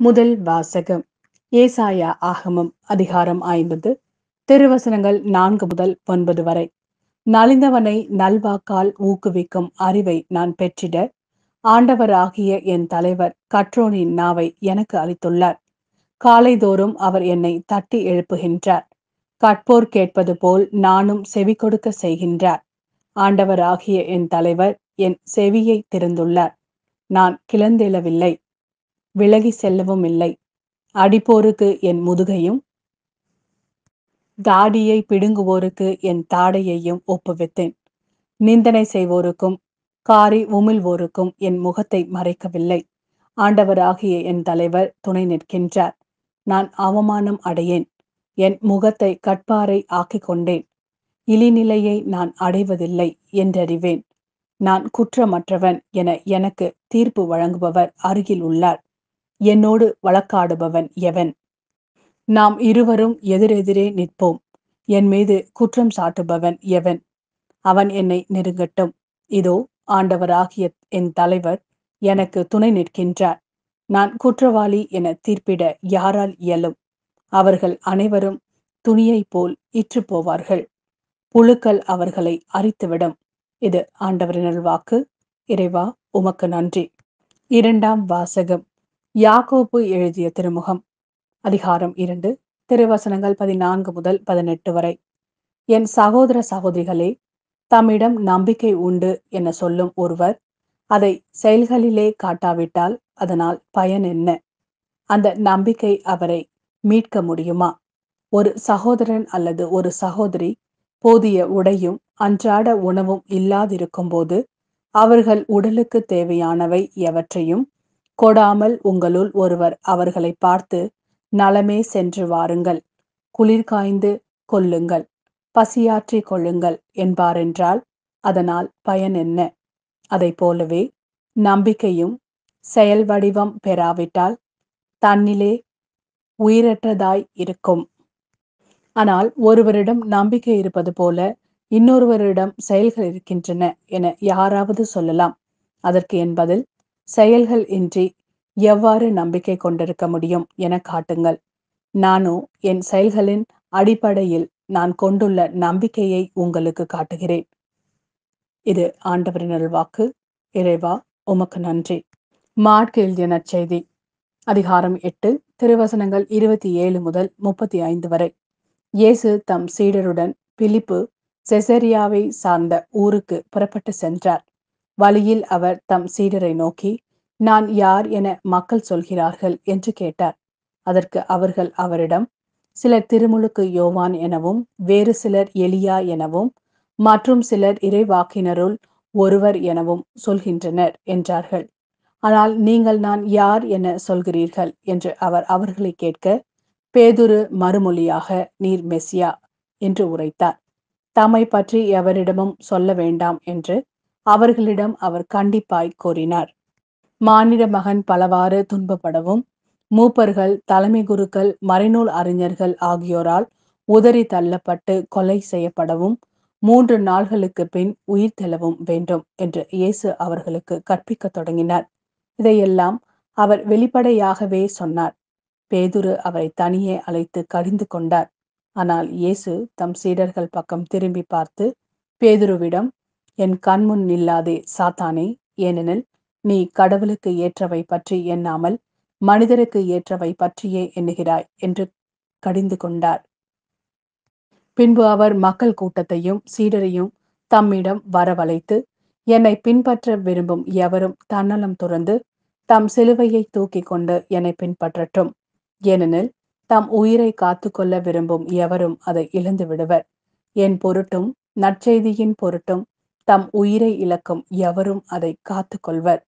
முதல் வாசகம். ஏசாயா ஆகமம் அதிகாரம் 50 திருவசனங்கள் 4 முதல் 9 வரை. நலிந்தவனை நல்வாக்கால் ஊக்குவிக்கும் அறிவை நான் பெற்றிட ஆண்டவராகிய என் தலைவர் கற்றோனின் நாவை எனக்கு அளித்துள்ளார். காலைதோறும் அவர் என்னை தட்டி எழுப்புகின்றார். கற்போர் கேட்பது போல் நானும் செவி கொடுக்க செய்கின்றார். ஆண்டவராகிய என் தலைவர் என் செவியை திறந்துள்ளார். நான் கிளந்தெழவில்லை, விலகி செல்லவும் இல்லை. அடிப்போருக்கு என் முதுகையும் தாடியை பிடுங்குவோருக்கு என் தாடையையும் ஒப்புவித்தேன். நிந்தனை செய்வோருக்கும் காரி உமிழ்வோருக்கும் என் முகத்தை மறைக்கவில்லை. ஆண்டவராகிய என் தலைவர் துணை நிற்கின்றார். நான் அவமானம் அடையேன். என் முகத்தை கட்பாறை ஆக்கிக் கொண்டேன். இழிநிலையை நான் அடைவதில்லை என்றறிவேன். நான் குற்றமற்றவன் என எனக்கு தீர்ப்பு வழங்குபவர் அருகில் உள்ளார். என்னோடு வழக்காடுபவன் எவன்? நாம் இருவரும் எதிரெதிரே நிற்போம். என் மீது குற்றம் சாட்டுபவன் எவன்? அவன் என்னை நெருங்கட்டும். இதோ ஆண்டவராகிய என் தலைவர் எனக்கு துணை நிற்கின்றார். நான் குற்றவாளி என தீர்ப்பிட யாரால் இயலும்? அவர்கள் அனைவரும் துணியைப் போல் இற்று போவார்கள். புழுக்கள் அவர்களை அரித்துவிடும். இது ஆண்டவரின் அருள்வாக்கு. இறைவா, உமக்கு நன்றி. இரண்டாம் வாசகம். யாக்கோபு எழுதிய திருமுகம் அதிகாரம் 2 திருவசனங்கள் 14 முதல் 18 வரை. என் சகோதர சகோதரிகளே, தம்மிடம் நம்பிக்கை உண்டு என சொல்லும் ஒருவர் அதை செயல்களிலே காட்டாவிட்டால் அதனால் பயன் என்ன? அந்த நம்பிக்கை அவரை மீட்க முடியுமா? ஒரு சகோதரன் அல்லது ஒரு சகோதரி போதிய உடையும் அன்றாட உணவும் இல்லாதிருக்கும் போது அவர்கள் உடலுக்கு தேவையானவை எவற்றையும் கொடாமல் உங்களுள் ஒருவர் அவர்களை பார்த்து, நலமே சென்று வாருங்கள், குளிர் காய்ந்து கொள்ளுங்கள், பசியாற்றி கொள்ளுங்கள் என்பாரென்றால் அதனால் பயன் என்ன? அதை போலவே நம்பிக்கையும் செயல் வடிவம் பெறாவிட்டால் தன்னிலே உயிரற்றதாய் இருக்கும். ஆனால் ஒருவரிடம் நம்பிக்கை இருப்பது போல இன்னொருவரிடம் செயல்கள் இருக்கின்றன என யாராவது சொல்லலாம். அதற்கு என் பதில், செயல்கள் இன்றி எவ்வாறு நம்பிக்கை கொண்டிருக்க முடியும் என காட்டுங்கள். நானோ என் செயல்களின் அடிப்படையில் நான் கொண்டுள்ள நம்பிக்கையை உங்களுக்கு காட்டுகிறேன். இது ஆண்டவரின் அருள்வாக்கு. இறைவா, உமக்கு நன்றி. மார்க் எழுதிய நற்செய்தி அதிகாரம் 8 திருவசனங்கள் 27 முதல் 35 வரை. இயேசு தம் சீடருடன் பிலிப்பு செசரியாவை சார்ந்த ஊருக்கு புறப்பட்டு சென்றார். வழியில் அவர் தம் சீடரை நோக்கி, நான் யார் என மக்கள் சொல்கிறார்கள் என்று கேட்டார். அதற்கு அவர்கள் அவரிடம், சிலர் திருமுழுக்கு யோவான் எனவும், வேறு சிலர் எலியா எனவும், மற்றும் சிலர் இறைவாக்கினருள் ஒருவர் எனவும் சொல்கின்றனர் என்றார்கள். ஆனால் நீங்கள் நான் யார் என சொல்கிறீர்கள் என்று அவர் அவர்களை கேட்க, பேதுரு மறுமொழியாக, நீர் மெசியா என்று உரைத்தார். தம்மை பற்றி எவரிடமும் சொல்ல வேண்டாம் என்று அவர்களிடம் அவர் கண்டிப்பாய் கூறினார். மானிட மகன் பலவாறு துன்பப்படவும், மூப்பர்கள், தலைமை குருக்கள், மறைநூல் அறிஞர்கள் ஆகியோரால் உதறி தள்ளப்பட்டு கொலை செய்யப்படவும், 3 நாள்களுக்கு பின் உயிர் தெழவும் வேண்டும் என்று இயேசு அவர்களுக்கு கற்பிக்க தொடங்கினார். இதையெல்லாம் அவர் வெளிப்படையாகவே சொன்னார். பேதுரு அவரை தனியே அழைத்து கடிந்து கொண்டார். ஆனால் இயேசு தம் சீடர்கள் பக்கம் திரும்பி பார்த்து பேதுருவிடம், என் கண்முன் நில்லாதே சாத்தானே, ஏனெனில் நீ கடவுளுக்கு ஏற்றவை பற்றி எண்ணாமல் மனிதருக்கு ஏற்றவை பற்றியே எண்ணுகிறாய் என்று கடிந்து கொண்டார். பின்பு அவர் மக்கள் கூட்டத்தையும் சீடரையும் தம்மிடம் வரவழைத்து, என்னை பின்பற்ற விரும்பும் எவரும் தன்னலம் துறந்து தம் சிலுவையை தூக்கி கொண்டு என்னை பின்பற்றட்டும். ஏனெனில் தம் உயிரை காத்துக்கொள்ள விரும்பும் எவரும் அதை இழந்து விடுவர். என் பொருட்டும் நற்செய்தியின் பொருட்டும் தம் உயிரை இழக்கும் எவரும் அதை காத்துக்கொள்வர்.